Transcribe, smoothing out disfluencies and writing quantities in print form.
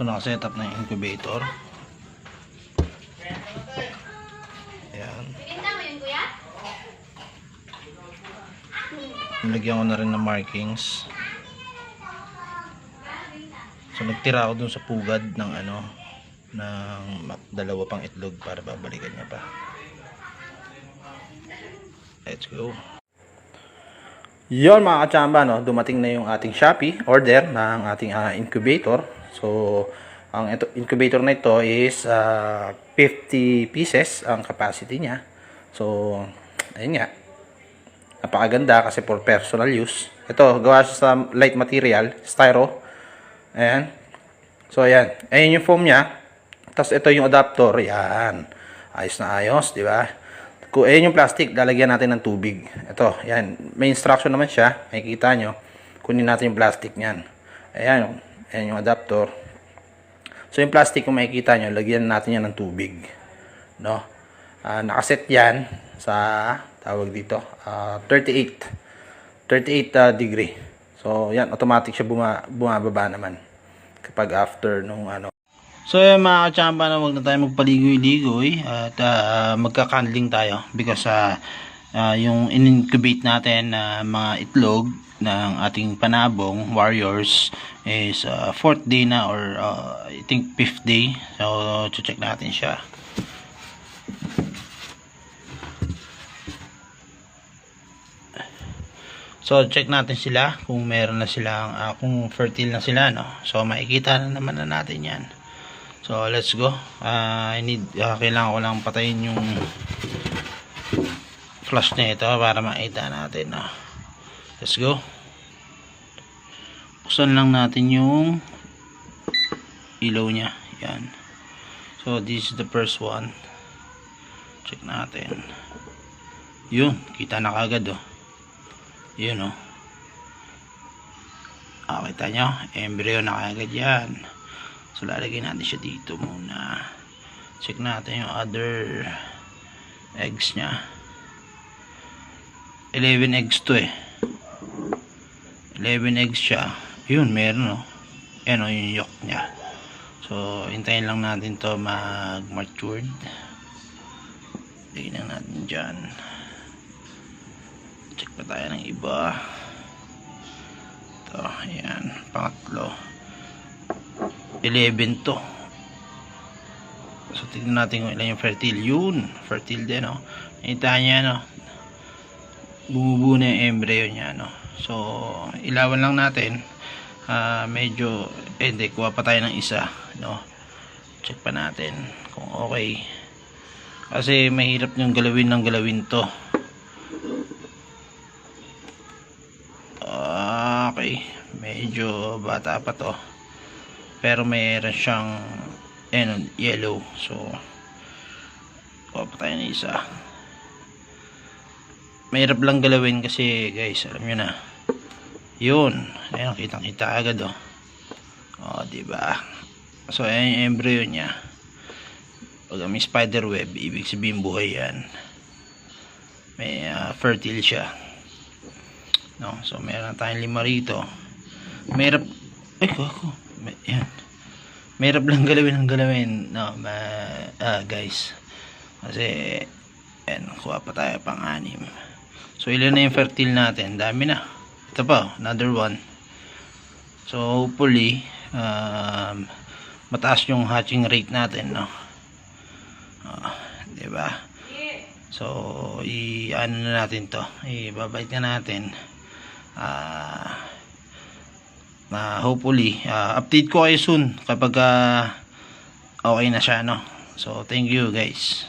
So nakaset up na yung incubator. Ayan. Nilagyan ko na rin ng markings. So nagtira ako dun sa pugad ng ng dalawa pang itlog para babalikan niya pa. Let's go. Yon mga kachamba, no, dumating na yung ating Shopee order ng ating incubator. So ang incubator na ito is 50 pieces ang capacity niya. So ayun nga, napakaganda kasi for personal use. Ito gawa siya sa light material, styro. Ayan. So ayan, ayun yung foam niya. Tapos ito yung adapter. Yan, ayos na ayos, di ba? Kung ayun yung plastic, lalagyan natin ng tubig. Ito, yan. May instruction naman siya. Makikita nyo. Kunin natin yung plastic niyan. Ayan, ayan yung adapter. So yung plastic, kung makikita nyo, lagyan natin yan ng tubig. No? Nakaset yan sa, tawag dito, 38 degree. So yan, automatic siya bumababa naman. Kapag after nung So mga kachamba, na wag na tayo magpaligoy-ligoy at magka-candling tayo because yung in-incubate natin na mga itlog ng ating panabong warriors is 4th day na or I think 5th day. So check natin siya. So check natin sila kung meron na silang kung fertile na sila, no. So makikita na naman na natin 'yan. So let's go. Kailangan ko lang patayin yung flash na ito para makita natin, no? Let's go. Buksan lang natin yung ilaw niya. Yan. So this is the first one. Check natin. Yun, kita na kagad, oh. Yun, oh. Kita nyo, embryo na kagad yan. So lalagay natin siya dito muna. Check natin yung other eggs nya. 11 eggs to 11 eggs siya. Yun, meron, no. Yan, yung yolk nya. So hintayin lang natin to mag-matured. Lagyan lang natin dyan. Check pa tayo ng iba. Ito, ayan, pangatlo. 11 to. So tignan natin kung ilan yung fertile. Yun, fertile din, no. Nakita niya, no, bumubuo na yung embryo niya, no. So ilawan lang natin. Medyo hindi, kuha pa tayo ng isa, no. Check pa natin kung okay, kasi mahirap yung galawin ng galawin to. Okay, medyo bata pa to, pero mayroon siyang yellow. So kuha pa tayo ng isa. Mahirap lang galawin kasi, guys, alam nyo na. Yun, ayun, kitang kita agad, oh. Diba? So ayan yung embryo nya. Pag may spider web, ibig sabihin buhay yan. May fertile siya, no. So meron tayong 5 rito. Mahirap, yan. Mahirap lang galawin, no, guys. Kasi yan, kuha pa tayo pang 6. So ilan na yung fertile natin? Dami na. Ito pa, another one. So hopefully mataas yung hatching rate natin, no. Diba? So ano na natin to, ibabait na natin. Hopefully update ko kayo soon kapag okay na siya, no. So thank you, guys.